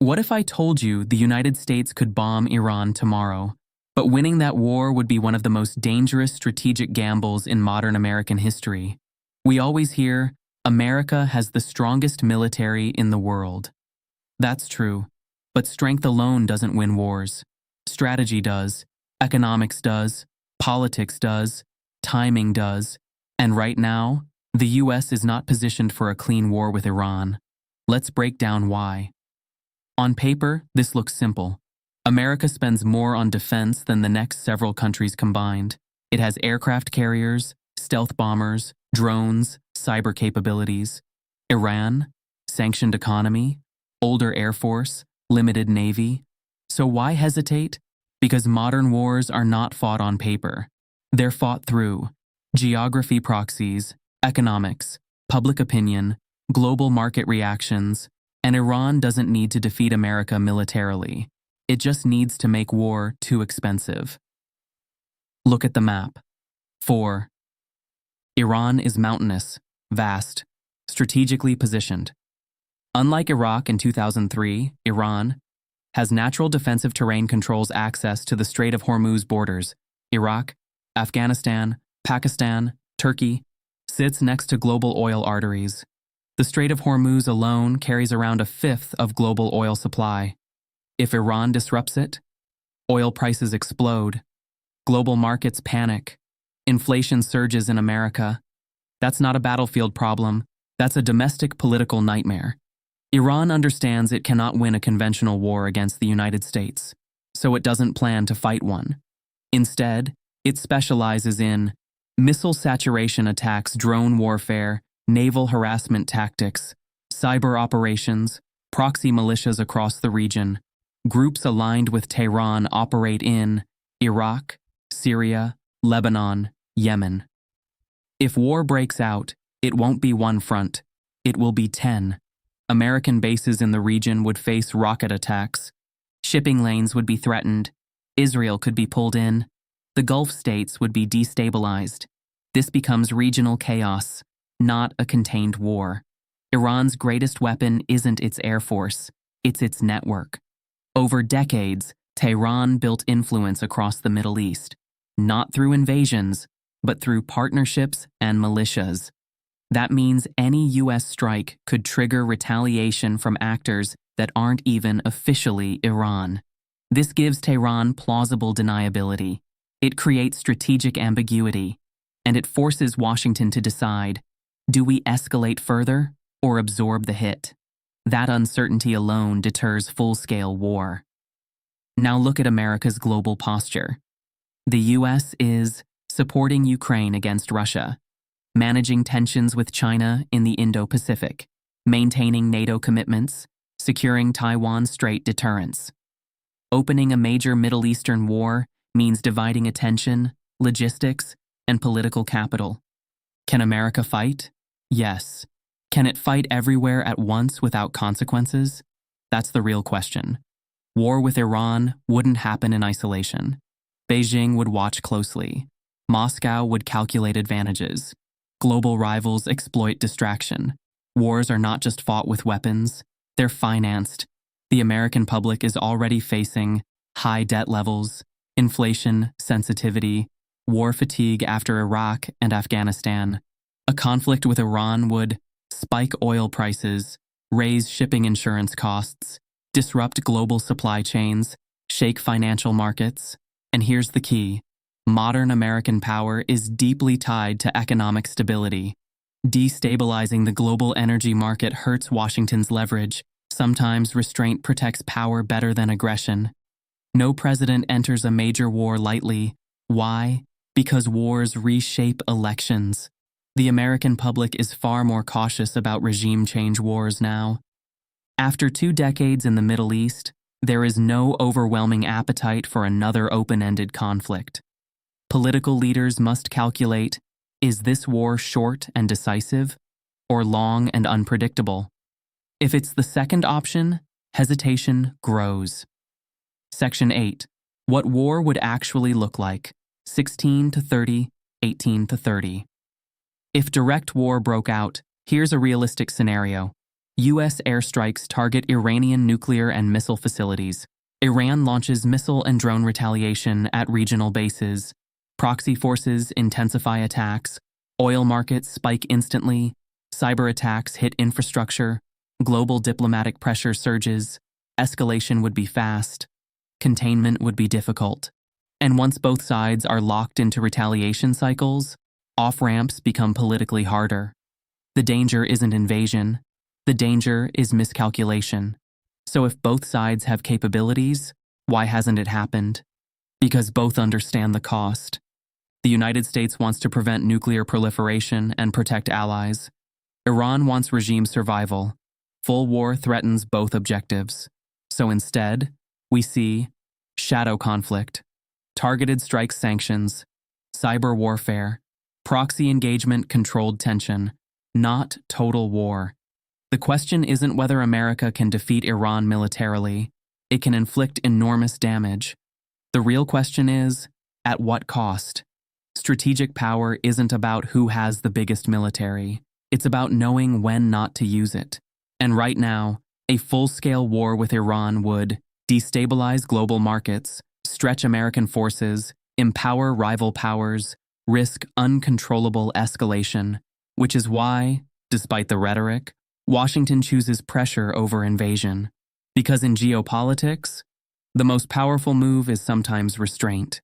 What if I told you the United States could bomb Iran tomorrow, but winning that war would be one of the most dangerous strategic gambles in modern American history? We always hear, America has the strongest military in the world. That's true, but strength alone doesn't win wars. Strategy does, economics does, politics does, timing does, and right now, the US is not positioned for a clean war with Iran. Let's break down why. On paper, this looks simple. America spends more on defense than the next several countries combined. It has aircraft carriers, stealth bombers, drones, cyber capabilities. Iran, sanctioned economy, older air force, limited navy. So why hesitate? Because modern wars are not fought on paper. They're fought through geography proxies, economics, public opinion, global market reactions, and Iran doesn't need to defeat America militarily. It just needs to make war too expensive. Look at the map. 4. Iran is mountainous, vast, strategically positioned. Unlike Iraq in 2003, Iran has natural defensive terrain controls access to the Strait of Hormuz borders. Iraq, Afghanistan, Pakistan, Turkey, sits next to global oil arteries. The Strait of Hormuz alone carries around a fifth of global oil supply. If Iran disrupts it, oil prices explode, global markets panic, inflation surges in America. That's not a battlefield problem, that's a domestic political nightmare. Iran understands it cannot win a conventional war against the United States, so it doesn't plan to fight one. Instead, it specializes in missile saturation attacks, drone warfare, naval harassment tactics, cyber operations, proxy militias across the region. Groups aligned with Tehran operate in Iraq, Syria, Lebanon, Yemen. If war breaks out, it won't be one front, it will be 10. American bases in the region would face rocket attacks. Shipping lanes would be threatened. Israel could be pulled in. The Gulf states would be destabilized. This becomes regional chaos, not a contained war. Iran's greatest weapon isn't its air force, it's its network. Over decades, Tehran built influence across the Middle East, not through invasions, but through partnerships and militias. That means any U.S. strike could trigger retaliation from actors that aren't even officially Iran. This gives Tehran plausible deniability. It creates strategic ambiguity, and it forces Washington to decide, do we escalate further or absorb the hit? That uncertainty alone deters full-scale war. Now look at America's global posture. The U.S. is supporting Ukraine against Russia, managing tensions with China in the Indo-Pacific, maintaining NATO commitments, securing Taiwan Strait deterrence. Opening a major Middle Eastern war means dividing attention, logistics, and political capital. Can America fight? Yes. Can it fight everywhere at once without consequences? That's the real question. War with Iran wouldn't happen in isolation. Beijing would watch closely. Moscow would calculate advantages. Global rivals exploit distraction. Wars are not just fought with weapons, they're financed. The American public is already facing high debt levels, inflation, sensitivity, war fatigue after Iraq and Afghanistan. A conflict with Iran would spike oil prices, raise shipping insurance costs, disrupt global supply chains, shake financial markets. And here's the key. Modern American power is deeply tied to economic stability. Destabilizing the global energy market hurts Washington's leverage. Sometimes restraint protects power better than aggression. No president enters a major war lightly. Why? Because wars reshape elections. The American public is far more cautious about regime change wars now. After 2 decades in the Middle East, there is no overwhelming appetite for another open-ended conflict. Political leaders must calculate, is this war short and decisive, or long and unpredictable? If it's the second option, hesitation grows. Section 8. What war would actually look like, 16 to 30, 18 to 30. If direct war broke out, here's a realistic scenario. U.S. airstrikes target Iranian nuclear and missile facilities. Iran launches missile and drone retaliation at regional bases. Proxy forces intensify attacks. Oil markets spike instantly. Cyber attacks hit infrastructure. Global diplomatic pressure surges. Escalation would be fast. Containment would be difficult. And once both sides are locked into retaliation cycles, off-ramps become politically harder. The danger isn't invasion. The danger is miscalculation. So if both sides have capabilities, why hasn't it happened? Because both understand the cost. The United States wants to prevent nuclear proliferation and protect allies. Iran wants regime survival. Full war threatens both objectives. So instead, we see shadow conflict, targeted strike sanctions, cyber warfare, proxy engagement, controlled tension, not total war. The question isn't whether America can defeat Iran militarily. It can inflict enormous damage. The real question is, at what cost? Strategic power isn't about who has the biggest military. It's about knowing when not to use it. And right now, a full-scale war with Iran would destabilize global markets, stretch American forces, empower rival powers, risk uncontrollable escalation, which is why, despite the rhetoric, Washington chooses pressure over invasion. Because in geopolitics, the most powerful move is sometimes restraint.